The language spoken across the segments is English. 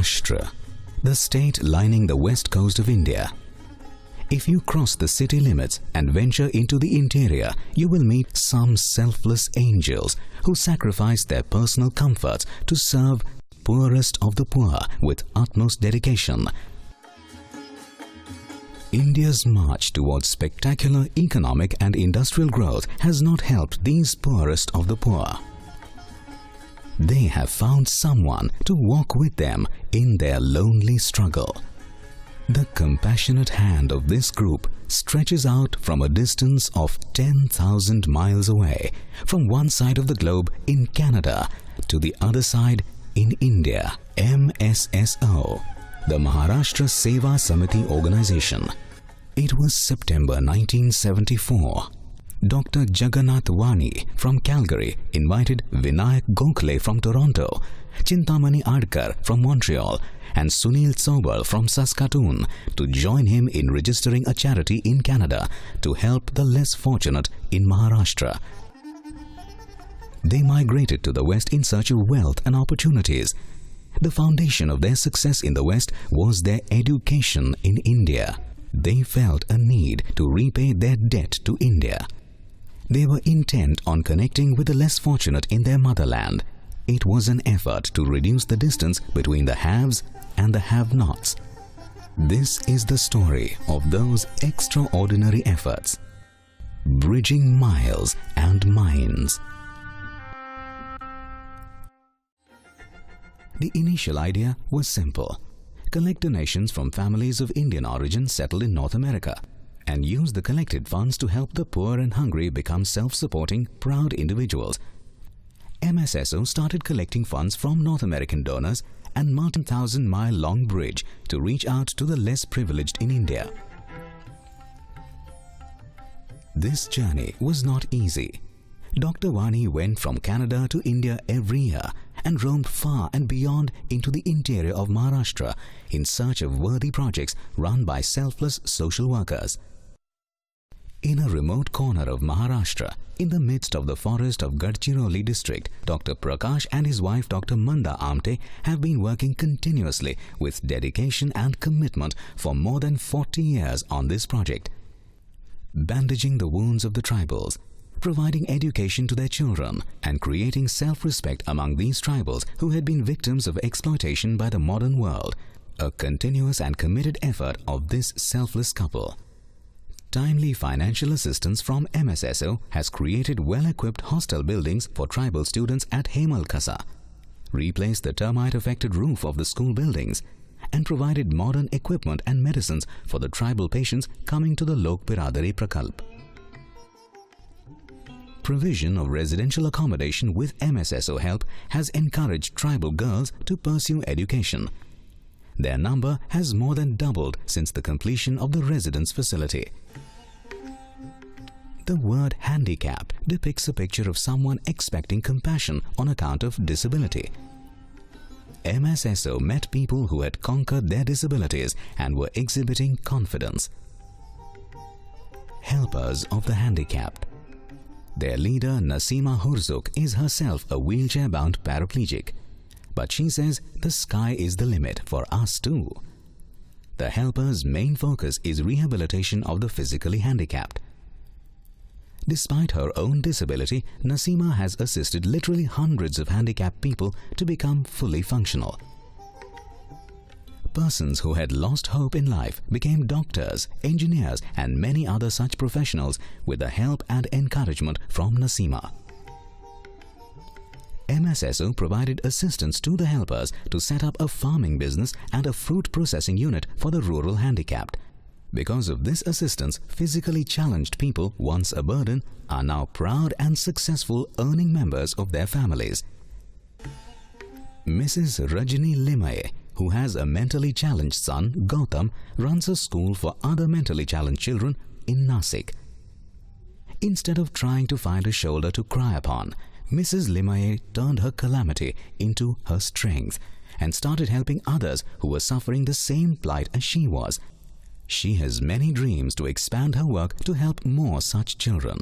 Maharashtra, the state lining the west coast of India. If you cross the city limits and venture into the interior, you will meet some selfless angels who sacrifice their personal comforts to serve the poorest of the poor with utmost dedication. India's march towards spectacular economic and industrial growth has not helped these poorest of the poor. They have found someone to walk with them in their lonely struggle. The compassionate hand of this group stretches out from a distance of 10,000 miles away, from one side of the globe in Canada to the other side in India. MSSO, the Maharashtra Seva Samiti organization. It was September 1974. Dr. Jagannath Wani from Calgary invited Vinayak Gokhale from Toronto, Chintamani Adkar from Montreal, and Sunil Sobal from Saskatoon to join him in registering a charity in Canada to help the less fortunate in Maharashtra. They migrated to the West in search of wealth and opportunities. The foundation of their success in the West was their education in India. They felt a need to repay their debt to India. They were intent on connecting with the less fortunate in their motherland. It was an effort to reduce the distance between the haves and the have-nots. This is the story of those extraordinary efforts, bridging miles and minds. The initial idea was simple: collect donations from families of Indian origin settled in North America and use the collected funds to help the poor and hungry become self-supporting, proud individuals. MSSO started collecting funds from North American donors and marked a 1,000-mile-long bridge to reach out to the less privileged in India. This journey was not easy. Dr. Wani went from Canada to India every year and roamed far and beyond into the interior of Maharashtra in search of worthy projects run by selfless social workers. In a remote corner of Maharashtra, in the midst of the forest of Gadchiroli district, Dr. Prakash and his wife Dr. Manda Amte have been working continuously with dedication and commitment for more than 40 years on this project. Bandaging the wounds of the tribals, providing education to their children, and creating self-respect among these tribals who had been victims of exploitation by the modern world, a continuous and committed effort of this selfless couple. Timely financial assistance from MSSO has created well-equipped hostel buildings for tribal students at Hemalkasa, replaced the termite-affected roof of the school buildings, and provided modern equipment and medicines for the tribal patients coming to the Lok Biradari Prakalp. Provision of residential accommodation with MSSO help has encouraged tribal girls to pursue education. Their number has more than doubled since the completion of the residence facility. The word handicap depicts a picture of someone expecting compassion on account of disability. MSSO met people who had conquered their disabilities and were exhibiting confidence. Helpers of the handicapped. Their leader Nasima Hurzuk is herself a wheelchair-bound paraplegic. But she says the sky is the limit for us too. The helpers' main focus is rehabilitation of the physically handicapped. Despite her own disability, Nasima has assisted literally hundreds of handicapped people to become fully functional. Persons who had lost hope in life became doctors, engineers, and many other such professionals with the help and encouragement from Nasima. MSSO provided assistance to the helpers to set up a farming business and a fruit processing unit for the rural handicapped. Because of this assistance, physically challenged people, once a burden, are now proud and successful earning members of their families. Mrs. Rajini Limaye, who has a mentally challenged son, Gautam, runs a school for other mentally challenged children in Nasik. Instead of trying to find a shoulder to cry upon, Mrs. Limaye turned her calamity into her strength and started helping others who were suffering the same plight as she was. She has many dreams to expand her work to help more such children.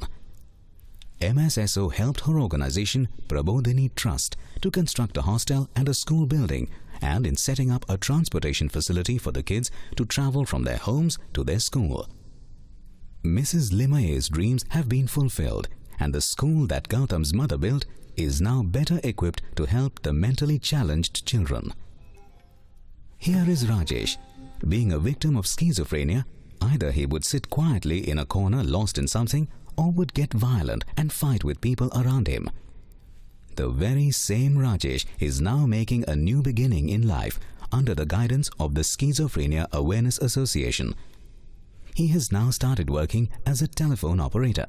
MSSO helped her organization Prabodhini Trust to construct a hostel and a school building and in setting up a transportation facility for the kids to travel from their homes to their school. Mrs. Limaye's dreams have been fulfilled, and the school that Gautam's mother built is now better equipped to help the mentally challenged children. Here is Rajesh. Being a victim of schizophrenia, either he would sit quietly in a corner lost in something, or would get violent and fight with people around him. The very same Rajesh is now making a new beginning in life under the guidance of the Schizophrenia Awareness Association. He has now started working as a telephone operator.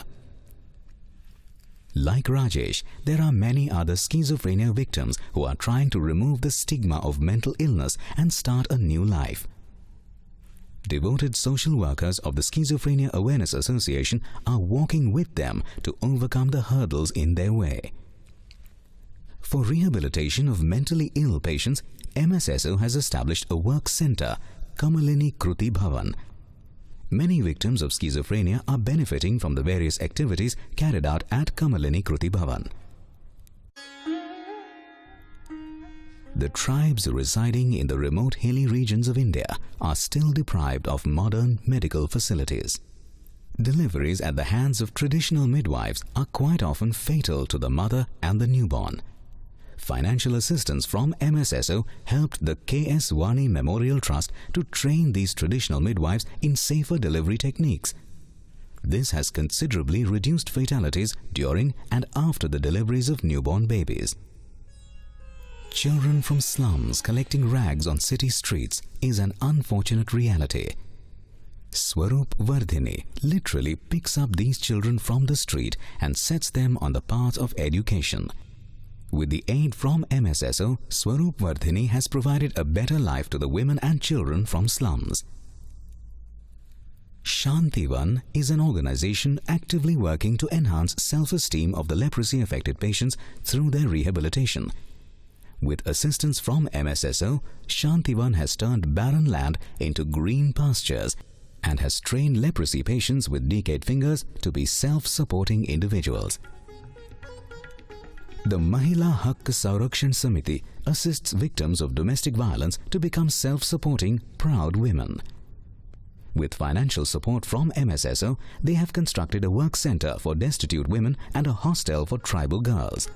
Like Rajesh, there are many other schizophrenia victims who are trying to remove the stigma of mental illness and start a new life. Devoted social workers of the Schizophrenia Awareness Association are walking with them to overcome the hurdles in their way. For rehabilitation of mentally ill patients, MSSO has established a work center, Kamalini Kruti Bhavan. Many victims of schizophrenia are benefiting from the various activities carried out at Kamalini Kruti Bhavan. The tribes residing in the remote hilly regions of India are still deprived of modern medical facilities. Deliveries at the hands of traditional midwives are quite often fatal to the mother and the newborn. Financial assistance from MSSO helped the K.S. Vani Memorial Trust to train these traditional midwives in safer delivery techniques. This has considerably reduced fatalities during and after the deliveries of newborn babies. Children from slums collecting rags on city streets is an unfortunate reality. Swaroop Vardhini literally picks up these children from the street and sets them on the path of education. With the aid from MSSO, Swaroop Vardhini has provided a better life to the women and children from slums. Shantivan is an organization actively working to enhance self-esteem of the leprosy-affected patients through their rehabilitation. With assistance from MSSO, Shantivan has turned barren land into green pastures and has trained leprosy patients with decayed fingers to be self-supporting individuals. The Mahila Haqq Saurakshan Samiti assists victims of domestic violence to become self-supporting, proud women. With financial support from MSSO, they have constructed a work center for destitute women and a hostel for tribal girls.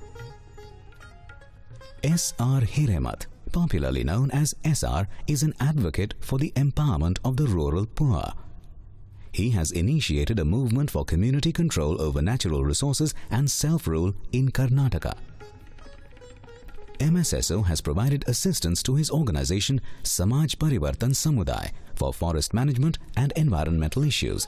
S.R. Hiremat, popularly known as SR, is an advocate for the empowerment of the rural poor. He has initiated a movement for community control over natural resources and self-rule in Karnataka. MSSO has provided assistance to his organization Samaj Parivartan Samuday for forest management and environmental issues.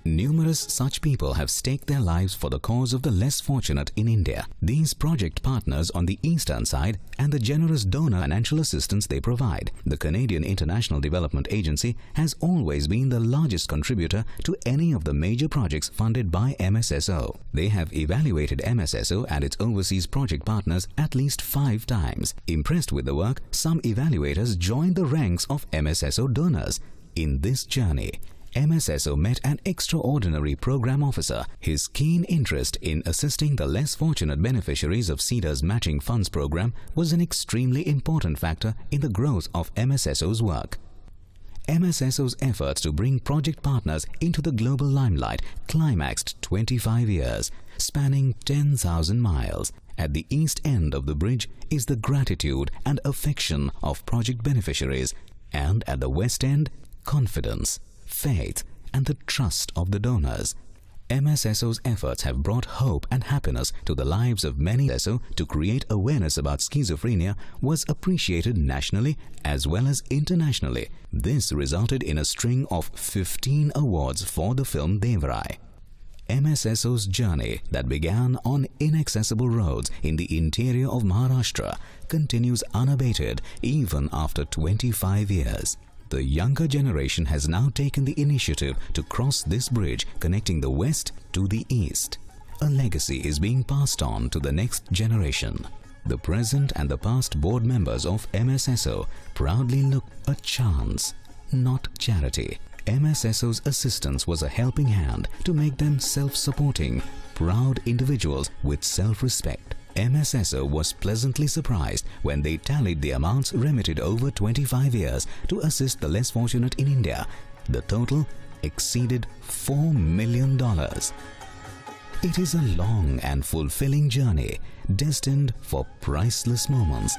Numerous such people have staked their lives for the cause of the less fortunate in India. These project partners on the eastern side and the generous donor financial assistance they provide. The Canadian International Development Agency has always been the largest contributor to any of the major projects funded by MSSO. They have evaluated MSSO and its overseas project partners at least 5 times. Impressed with the work, some evaluators joined the ranks of MSSO donors. In this journey, MSSO met an extraordinary program officer. His keen interest in assisting the less fortunate beneficiaries of CEDA's Matching Funds program was an extremely important factor in the growth of MSSO's work. MSSO's efforts to bring project partners into the global limelight climaxed 25 years, spanning 10,000 miles. At the east end of the bridge is the gratitude and affection of project beneficiaries, and at the west end, confidence, faith and the trust of the donors. MSSO's efforts have brought hope and happiness to the lives of many. MSSO to create awareness about schizophrenia was appreciated nationally as well as internationally. This resulted in a string of 15 awards for the film Devrai. MSSO's journey that began on inaccessible roads in the interior of Maharashtra continues unabated even after 25 years. The younger generation has now taken the initiative to cross this bridge connecting the West to the East. A legacy is being passed on to the next generation. The present and the past board members of MSSO proudly look a chance, not charity. MSSO's assistance was a helping hand to make them self-supporting, proud individuals with self-respect. MSSO was pleasantly surprised when they tallied the amounts remitted over 25 years to assist the less fortunate in India. The total exceeded $4 million. It is a long and fulfilling journey destined for priceless moments.